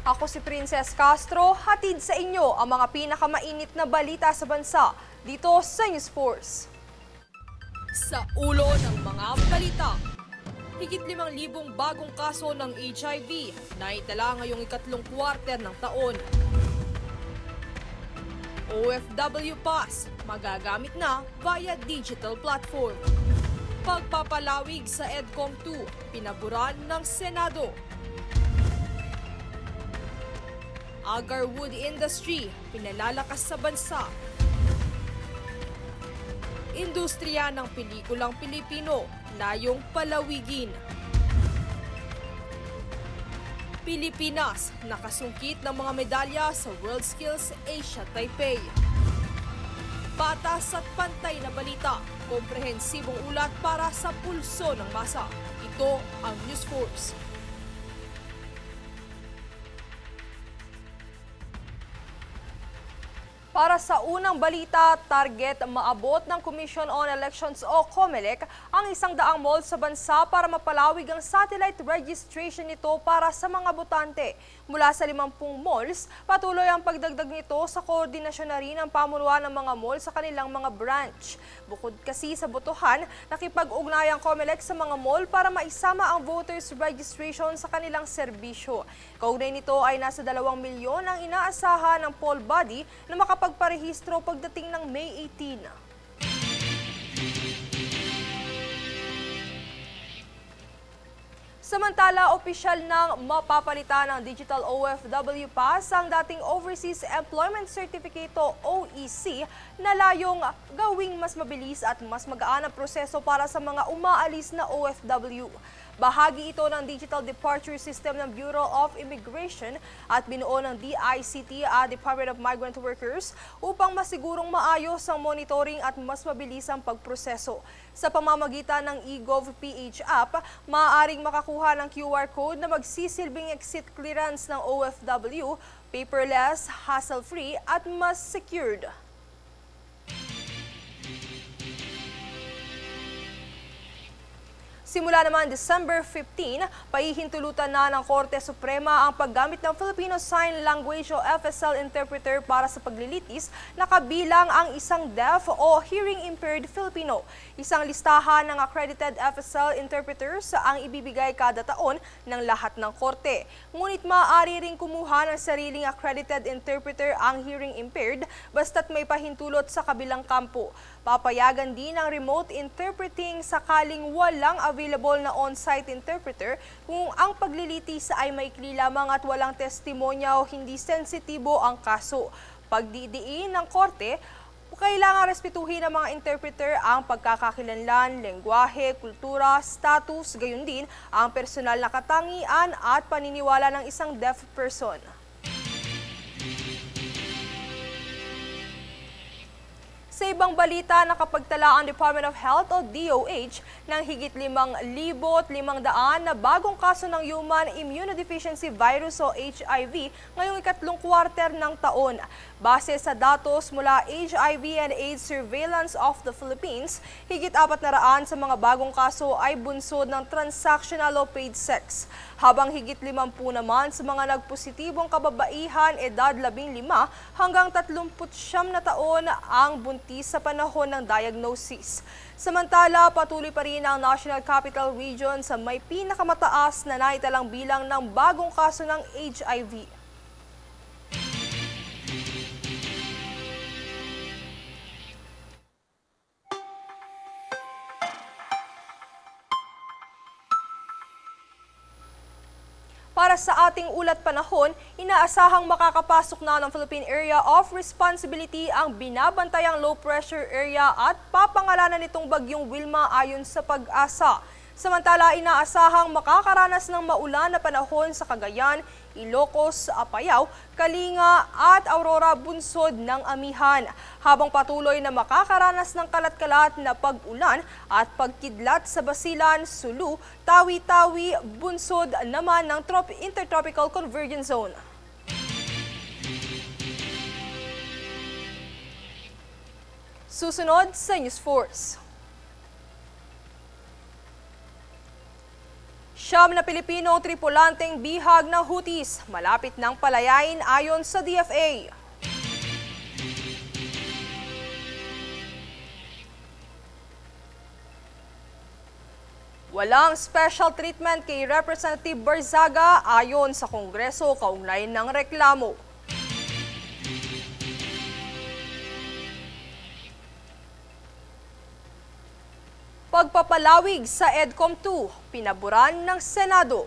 Ako si Princess Castro, hatid sa inyo ang mga pinakamainit na balita sa bansa dito sa News Force. Sa ulo ng mga balita, higit 5,000 bagong kaso ng HIV na itala ngayong ikatlong quarter ng taon. OFW Pass, magagamit na via digital platform. Pagpapalawig sa EDCOM 2, pinaburan ng Senado. Agarwood Industry, pinalalakas sa bansa. Industriya ng pelikulang Pilipino, layong palawigin. Pilipinas, nakasungkit ng mga medalya sa WorldSkills Asia Taipei. Patas at pantay na balita, komprehensibong ulat para sa pulso ng masa. Ito ang News Force. Para sa unang balita, target maabot ng Commission on Elections o COMELEC ang 100 mall sa bansa para mapalawig ang satellite registration nito para sa mga botante. Mula sa 50 malls, patuloy ang pagdagdag nito sa koordinasyon na rin ng pamunuan ng mga mall sa kanilang mga branch. Bukod kasi sa botohan, nakipag-ugnay ang COMELEC sa mga mall para maisama ang voters registration sa kanilang serbisyo. Kaugnay nito ay nasa 2 milyon ang inaasahan ng poll body na makapagparehistro pagdating ng May 18. Samantala, opisyal nang mapapalitan ng Digital OFW Pass ang dating Overseas Employment Certificate o OEC na layong gawing mas mabilis at mas magaan ang proseso para sa mga umaalis na OFW. Bahagi ito ng Digital Departure System ng Bureau of Immigration at binuo ng DICT at Department of Migrant Workers upang masigurong maayos ang monitoring at mas mabilis ang pagproseso. Sa pamamagitan ng eGov.ph app, maaaring makakuha ng QR code na magsisilbing exit clearance ng OFW, paperless, hassle-free at mas secured. Simula naman December 15, pahihintulutan na ng Korte Suprema ang paggamit ng Filipino Sign Language o FSL interpreter para sa paglilitis na kabilang ang isang deaf o hearing-impaired Filipino. Isang listahan ng accredited FSL interpreters ang ibibigay kada taon ng lahat ng korte. Ngunit maaari ring kumuha ng sariling accredited interpreter ang hearing-impaired basta't may pahintulot sa kabilang kampo. Papayagan din ang remote interpreting sakaling walang available na on-site interpreter kung ang paglilitis ay maikli lamang at walang testimonya o hindi sensitibo ang kaso. Pagdidiin ng korte, kailangan respetuhin ng mga interpreter ang pagkakakilanlan, lengguwahe, kultura, status, gayon din ang personal na katangian at paniniwala ng isang deaf person. Sa ibang balita, nakapagtala ang Department of Health o DOH ng higit 5,500 na bagong kaso ng Human Immunodeficiency Virus o HIV ngayong ikatlong quarter ng taon. Base sa datos mula HIV and AIDS Surveillance of the Philippines, higit 400 sa mga bagong kaso ay bunsod ng transactional o paid sex, habang higit 50 naman sa mga nagpositibong kababaihan edad 15 hanggang 39 na taon ang buntis sa panahon ng diagnosis. Samantala, patuloy pa rin ang National Capital Region sa may pinakamataas na naitalang bilang ng bagong kaso ng HIV. Para sa ating ulat panahon, inaasahang makakapasok na ng Philippine Area of Responsibility ang binabantayang low pressure area at papangalanan nitong bagyong Wilma ayon sa Pag-asa. Samantala, inaasahang makakaranas ng maulan na panahon sa Cagayan, Ilocos, Apayao, Kalinga at Aurora bunsod ng Amihan, habang patuloy na makakaranas ng kalat-kalat na pag-ulan at pagkidlat sa Basilan, Sulu, Tawi-Tawi bunsod naman ng Intertropical Convergence Zone. Susunod sa News Force. Siyam na Pilipinong tripulanteng bihag ng Houthis malapit ng palayain ayon sa DFA. Walang special treatment kay Representative Barzaga ayon sa Kongreso kaugnay ng reklamo. Pagpapalawig sa EDCOM 2, pinaboran ng Senado.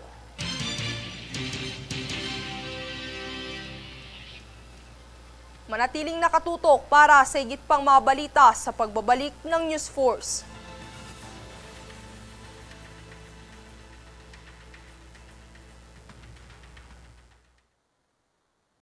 Manatiling nakatutok para sa higit pang mga balita sa pagbabalik ng News Force.